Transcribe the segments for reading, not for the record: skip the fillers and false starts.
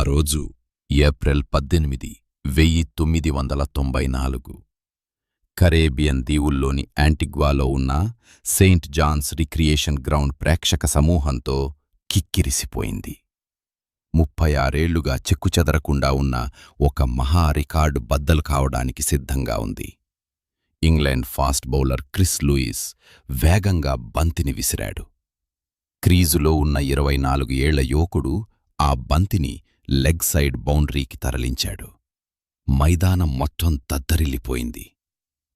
రోజు April 18, 1994 Caribbean దీవుల్లోని యాంటిగ్వాలో ఉన్న Saint Johne's recreation ground ప్రేక్షక సమూహంతో కిక్కిరిసిపోయింది. 36 ఏళ్లుగా చెక్కుచెదరకుండా ఉన్న ఒక మహా రికార్డు బద్దలు కావడానికి సిద్ధంగా ఉంది. England fast bowler Chris Lewis వేగంగా బంతిని విసిరాడు. క్రీజులో ఉన్న 24 ఏళ్ల యువకుడు ఆ బంతిని లెగ్ సైడ్ బౌండరీకి తరలించాడు. మైదానం మొత్తం దద్దరిల్లిపోయింది.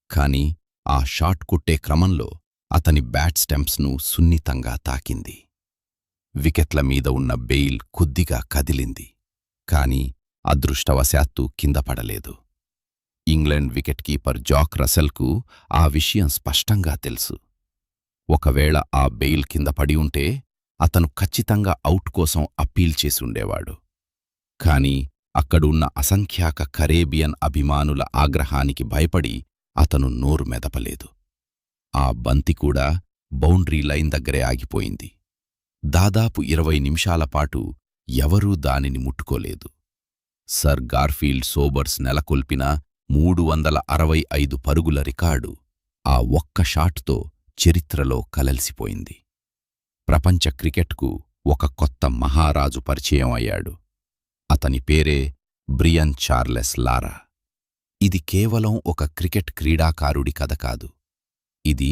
కాని ఆ షాట్ కొట్టే క్రమంలో అతని బ్యాట్ స్టెంప్స్ను సున్నితంగా తాకింది. వికెట్ల మీద ఉన్న బెయిల్ కొద్దిగా కదిలింది. కాని అదృష్టవశాత్తు కింద పడలేదు. ఇంగ్లాండ్ వికెట్ కీపర్ జాక్ రసెల్కు ఆ విషయం స్పష్టంగా తెలుసు. ఒకవేళ ఆ బెయిల్ కింద పడి ఉంటే అతను ఖచ్చితంగా అవుట్ కోసం అప్పీల్ చేసుండేవాడు. కాని అక్కడున్న అసంఖ్యాక కరేబియన్ అభిమానుల ఆగ్రహానికి భయపడి అతను నోరు మెదపలేదు. ఆ బంతి కూడా బౌండరీ లైన్ దగ్గరే ఆగిపోయింది. దాదాపు 20 నిమిషాల పాటు ఎవరూ దానిని ముట్టుకోలేదు. సర్ గార్ఫీల్డ్ సోబర్స్ నెలకొల్పిన 365 పరుగుల రికార్డు ఆ ఒక్క షాట్తో చరిత్రలో కలల్సిపోయింది. ప్రపంచ క్రికెట్కు ఒక కొత్త మహారాజు పరిచయం అయ్యాడు. అతని పేరే బ్రియన్ చార్లెస్ లారా. ఇది కేవలం ఒక క్రికెట్ క్రీడాకారుడి కథ కాదు. ఇది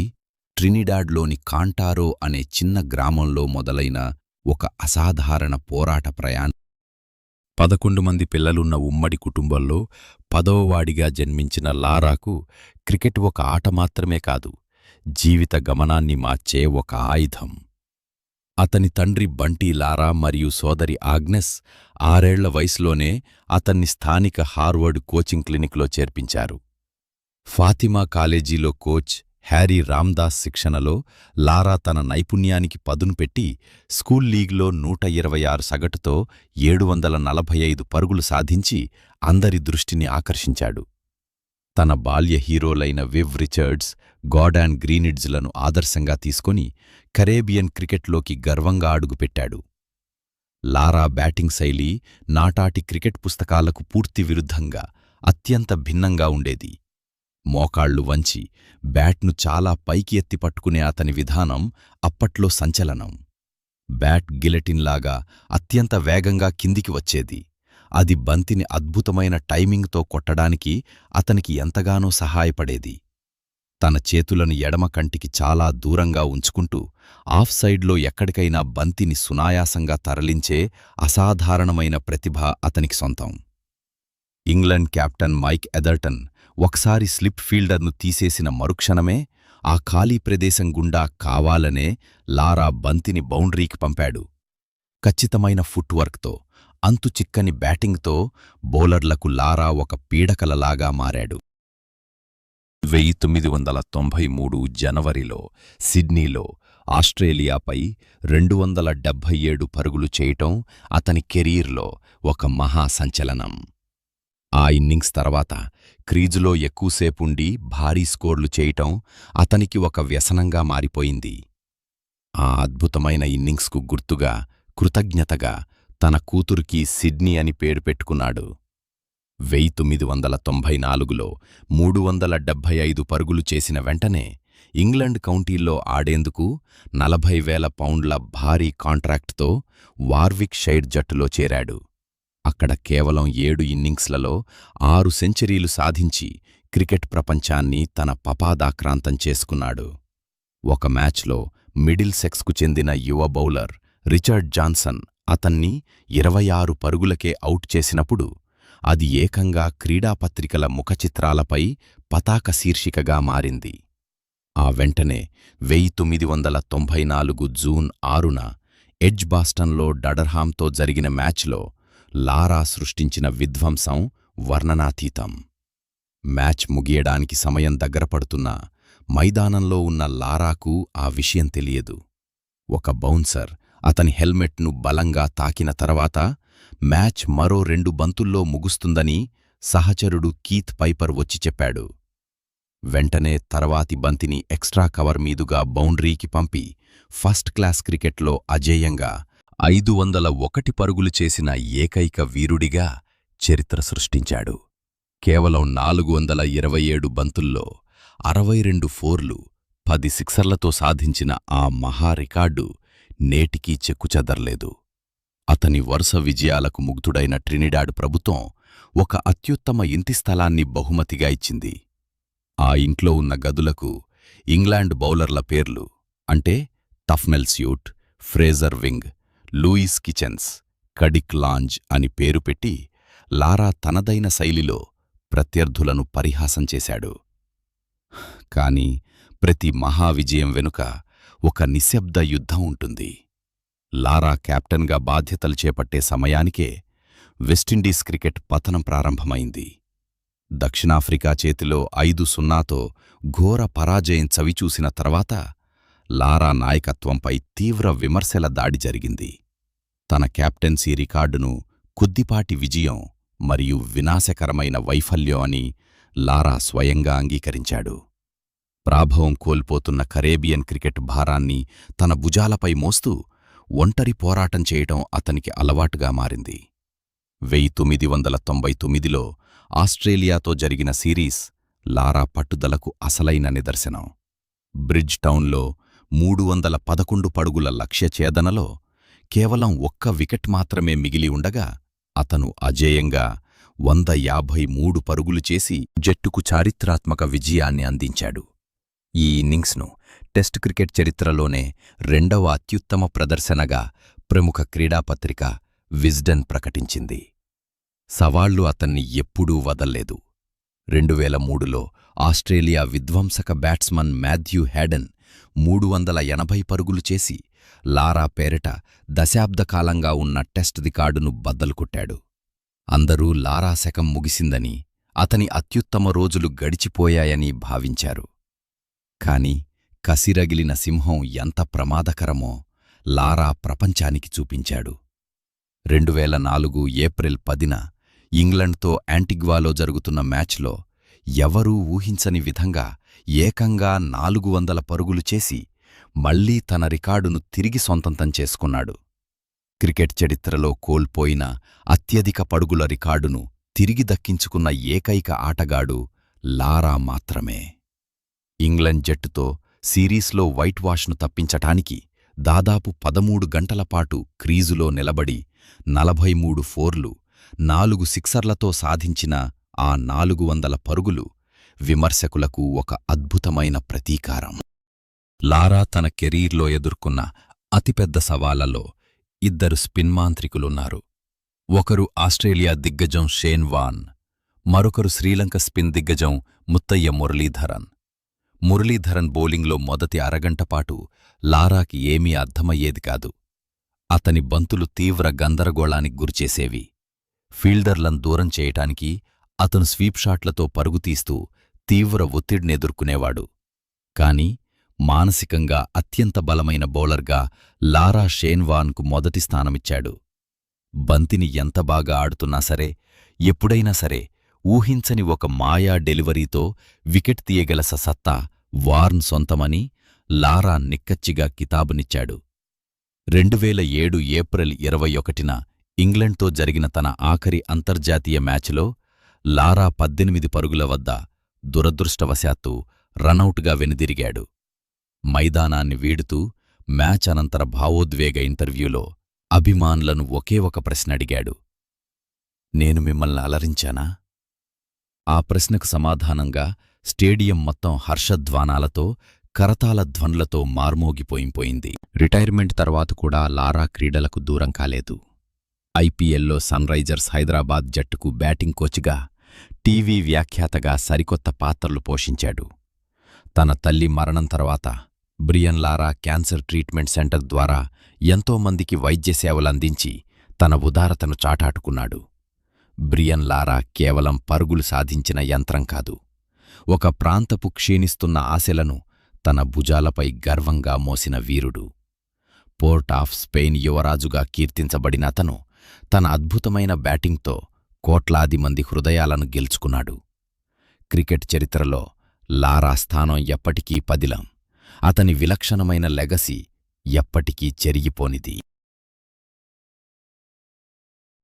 ట్రినిడాడ్లోని కాంటారో అనే చిన్న గ్రామంలో మొదలైన ఒక అసాధారణ పోరాట ప్రయాణం. 11 మంది పిల్లలున్న ఉమ్మడి కుటుంబంలో 10వవాడిగా జన్మించిన లారాకు క్రికెట్ ఒక ఆట మాత్రమే కాదు, జీవిత గమనాన్ని మార్చే ఒక ఆయుధం. అతని తండ్రి బంటీ లారా మరియు సోదరి ఆగ్నెస్ 6 ఏళ్ల వయసులోనే అతన్ని స్థానిక హార్వర్డ్ కోచింగ్ క్లినిక్లో చేర్పించారు. ఫాతిమా కాలేజీలో కోచ్ హ్యారీ రామ్దాస్ శిక్షణలో లారా తన నైపుణ్యానికి పదును పెట్టి స్కూల్ లీగ్లో 126 సగటుతో 745 పరుగులు సాధించి అందరి దృష్టిని ఆకర్షించాడు. తన బాల్య హీరోలైన వివ్ రిచర్డ్స్, గార్డాన్ గ్రీనిడ్జ్లను ఆదర్శంగా తీసుకొని కరేబియన్ క్రికెట్లోకి గర్వంగా అడుగుపెట్టాడు. లారా బ్యాటింగ్ శైలి నాటాటి క్రికెట్ పుస్తకాలకు పూర్తి విరుద్ధంగా అత్యంత భిన్నంగా ఉండేది. మోకాళ్లు వంచి బ్యాట్ను చాలా పైకి ఎత్తి పట్టుకునే అతని విధానం అప్పట్లో సంచలనం. బ్యాట్ గిలెటిన్లాగా అత్యంత వేగంగా కిందికి వచ్చేది. అది బంతిని అద్భుతమైన టైమింగ్తో కొట్టడానికి అతనికి ఎంతగానో సహాయపడేది. తన చేతులను ఎడమ కంటికి చాలా దూరంగా ఉంచుకుంటూ ఆఫ్ సైడ్లో ఎక్కడికైనా బంతిని సునాయాసంగా తరలించే అసాధారణమైన ప్రతిభ అతనికి సొంతం. ఇంగ్లండ్ కెప్టెన్ మైక్ ఎదర్టన్ ఒకసారి స్లిప్ ఫీల్డర్ను తీసేసిన మరుక్షణమే ఆ ఖాళీ ప్రదేశం గుండా కావాలనే లారా బంతిని బౌండరీకి పంపాడు. ఖచ్చితమైన ఫుట్వర్క్తో, అంతుచిక్కని బ్యాటింగ్తో బౌలర్లకు లారా ఒక పీడకలలాగా మారాడు. 1993 జనవరిలో సిడ్నీలో ఆస్ట్రేలియాపై 277 పరుగులు చేయటం అతని కెరీర్లో ఒక మహాసంచలనం. ఆ ఇన్నింగ్స్ తర్వాత క్రీజులో ఎక్కువసేపుండి భారీ స్కోర్లు చేయటం అతనికి ఒక వ్యసనంగా మారిపోయింది. ఆ అద్భుతమైన ఇన్నింగ్స్కు గుర్తుగా, కృతజ్ఞతగా తన కూతురికి సిడ్నీ అని పేరు పెట్టుకున్నాడు. 1994లో 375 పరుగులు చేసిన వెంటనే ఇంగ్లండ్ కౌంటీల్లో ఆడేందుకు 40,000 పౌండ్ల భారీ కాంట్రాక్టుతో వార్విక్ షైర్ జట్టులో చేరాడు. అక్కడ కేవలం 7 ఇన్నింగ్స్లలో 6 సెంచరీలు సాధించి క్రికెట్ ప్రపంచాన్ని తన పపాదాక్రాంతం చేసుకున్నాడు. ఒక మ్యాచ్లో మిడిల్ సెక్స్కు చెందిన యువ బౌలర్ రిచర్డ్ జాన్సన్ అతన్ని 26 పరుగులకే అవుట్ చేసినప్పుడు అది ఏకంగా క్రీడాపత్రికల ముఖచిత్రాలపై పతాక శీర్షికగా మారింది. ఆ వెంటనే 1994 జూన్ 6న ఎడ్జ్బాస్టన్లో డడర్హామ్తో జరిగిన మ్యాచ్లో లారా సృష్టించిన విధ్వంసం వర్ణనాతీతం. మ్యాచ్ ముగియడానికి సమయం దగ్గరపడుతున్నా మైదానంలో ఉన్న లారాకు ఆ విషయం తెలియదు. ఒక బౌన్సర్ అతని హెల్మెట్ను బలంగా తాకిన తర్వాత మ్యాచ్ మరో 2 బంతుల్లో ముగుస్తుందని సహచరుడు కీత్ పైపర్ వచ్చి చెప్పాడు. వెంటనే తర్వాతి బంతిని ఎక్స్ట్రా కవర్ మీదుగా బౌండరీకి పంపి ఫస్ట్ క్లాస్ క్రికెట్లో అజేయంగా 501 పరుగులు చేసిన ఏకైక వీరుడిగా చరిత్ర సృష్టించాడు. కేవలం 427 బంతుల్లో 62 ఫోర్లు, 10 సిక్సర్లతో సాధించిన ఆ మహా రికార్డు నేటికీ చెక్కుచెదర్లేదు. అతని వరుస విజయాలకు ముగ్ధుడైన ట్రినిడాడ్ ప్రభుత్వం ఒక అత్యుత్తమ ఇంటి స్థలాన్ని బహుమతిగా ఇచ్చింది. ఆ ఇంట్లో ఉన్న గదులకు ఇంగ్లాండ్ బౌలర్ల పేర్లు అంటే Tufnell Suit, Fraser Wing, Lewis Kitchens, Caddick Lange అని పేరు పెట్టి లారా తనదైన శైలిలో ప్రత్యర్థులను పరిహాసం చేశాడు. కాని ప్రతి మహావిజయం వెనుక ఒక నిశ్శబ్ద యుద్ధం ఉంటుంది. లారా కెప్టెన్గా బాధ్యతలు చేపట్టే సమయానికే వెస్టిండీస్ క్రికెట్ పతనం ప్రారంభమైంది. దక్షిణాఫ్రికా చేతిలో 5-0తో ఘోర పరాజయం చవిచూసిన తర్వాత లారా నాయకత్వంపై తీవ్ర విమర్శల దాడి జరిగింది. తన కెప్టెన్సీ రికార్డును కొద్దిపాటి విజయం మరియు వినాశకరమైన వైఫల్యం అని లారా స్వయంగా అంగీకరించాడు. ప్రాభవం కోల్పోతున్న కరేబియన్ క్రికెట్ భారాన్ని తన భుజాలపై మోస్తూ ఒంటరి పోరాటం చేయటం అతనికి అలవాటుగా మారింది. 1999లో ఆస్ట్రేలియాతో జరిగిన సిరీస్ లారా పట్టుదలకు అసలైన నిదర్శనం. బ్రిడ్జ్ టౌన్లో 311 పరుగుల లక్ష్యఛేదనలో కేవలం 1 వికెట్ మాత్రమే మిగిలి ఉండగా అతను అజేయంగా 153 పరుగులు చేసి జట్టుకు చారిత్రాత్మక విజయాన్ని అందించాడు. ఈ ఇన్నింగ్స్ను టెస్ట్ క్రికెట్ చరిత్రలోనే 2వ అత్యుత్తమ ప్రదర్శనగా ప్రముఖ క్రీడాపత్రిక విజ్డెన్ ప్రకటించింది. సవాళ్లు అతన్ని ఎప్పుడూ వదల్లేదు. 2003లో ఆస్ట్రేలియా విధ్వంసక బ్యాట్స్మన్ మాథ్యూ హేడన్ 380 పరుగులు చేసి లారా పేరిట దశాబ్దకాలంగా ఉన్న టెస్ట్ రికార్డును బద్దలుకొట్టాడు. అందరూ లారా శకం ముగిసిందని, అతని అత్యుత్తమ రోజులు గడిచిపోయాయని భావించారు. కాని కసిరగిలిన సింహం ఎంత ప్రమాదకరమో లారా ప్రపంచానికి చూపించాడు. 2004 ఏప్రిల్ 10న ఇంగ్లండ్తో యాంటిగ్వాలో జరుగుతున్న మ్యాచ్లో ఎవరూ ఊహించని విధంగా ఏకంగా 400 పరుగులు చేసి మళ్లీ తన రికార్డును తిరిగి సొంతం చేసుకున్నాడు. క్రికెట్ చరిత్రలో కోల్పోయిన అత్యధిక పరుగుల రికార్డును తిరిగి దక్కించుకున్న ఏకైక ఆటగాడు లారా మాత్రమే. ఇంగ్లండ్ జట్టుతో సిరీస్లో వైట్ వాష్ను తప్పించటానికి దాదాపు 13 గంటలపాటు క్రీజులో నిలబడి 43 ఫోర్లు, 4 సిక్సర్లతో సాధించిన ఆ 400 పరుగులు విమర్శకులకు ఒక అద్భుతమైన ప్రతీకారం. లారా తన కెరీర్లో ఎదుర్కొన్న అతిపెద్ద సవాళ్లలో 2 స్పిన్ మాంత్రికులున్నారు. ఒకరు ఆస్ట్రేలియా దిగ్గజం షేన్ వార్న్, మరొకరు శ్రీలంక స్పిన్ దిగ్గజం ముత్తయ్య మురళీధరన్. మురళీధరన్ బౌలింగ్లో మొదటి అరగంటపాటు లారాకి ఏమీ అర్థమయ్యేది కాదు. అతని బంతులు తీవ్ర గందరగోళానికి గురిచేసేవి. ఫీల్డర్లను దూరం చేయటానికి అతను స్వీప్ షాట్లతో పరుగుతీస్తూ తీవ్ర ఒత్తిడినెదుర్కొనేవాడు. కాని మానసికంగా అత్యంత బలమైన బౌలర్గా లారా షేన్ వార్న్కు మొదటి స్థానమిచ్చాడు. బంతిని ఎంత బాగా ఆడుతున్నా సరే, ఎప్పుడైనా సరే ఊహించని ఒక మాయా డెలివరీతో వికెట్ తీయగల సత్తా వార్న్ సొంతమని లారా నిక్కచ్చిగా కితాబునిచ్చాడు. 2007 ఏప్రిల్ 21న ఇంగ్లండ్తో జరిగిన తన ఆఖరి అంతర్జాతీయ మ్యాచ్లో లారా 18 పరుగుల వద్ద దురదృష్టవశాత్తు రనౌట్గా వెనుదిరిగాడు. మైదానాన్ని వీడుతూ మ్యాచ్ అనంతర భావోద్వేగ ఇంటర్వ్యూలో అభిమానులను ఒకే ఒక ప్రశ్న అడిగాడు. నేను మిమ్మల్ని అలరించానా? ఆ ప్రశ్నకు సమాధానంగా స్టేడియం మొత్తం హర్షధ్వానాలతో, కరతాళ ధ్వనులతో మార్మోగిపోయింది. రిటైర్మెంట్ తర్వాత కూడా లారా క్రీడలకు దూరం కాలేదు. ఐపీఎల్లో సన్ రైజర్స్ హైదరాబాద్ జట్టుకు బ్యాటింగ్ కోచ్గా, టీవీ వ్యాఖ్యాతగా సరికొత్త పాత్రలు పోషించాడు. తన తల్లి మరణం తర్వాత బ్రియన్ లారా క్యాన్సర్ ట్రీట్మెంట్ సెంటర్ ద్వారా ఎంతోమందికి వైద్య సేవలందించి తన ఉదారతను చాటాటుకున్నాడు. బ్రియన్ లారా కేవలం పరుగులు సాధించిన యంత్రం కాదు, ఒక ప్రాంతపు క్షీణిస్తున్న ఆశలను తన భుజాలపై గర్వంగా మోసిన వీరుడు. పోర్ట్ ఆఫ్ స్పెయిన్ యువరాజుగా కీర్తించబడిన అతను తన అద్భుతమైన బ్యాటింగ్తో కోట్లాది మంది హృదయాలను గెలుచుకున్నాడు. క్రికెట్ చరిత్రలో లారా స్థానం ఎప్పటికీ పదిలం. అతని విలక్షణమైన లెగసీ ఎప్పటికీ చెరిగిపోనిది.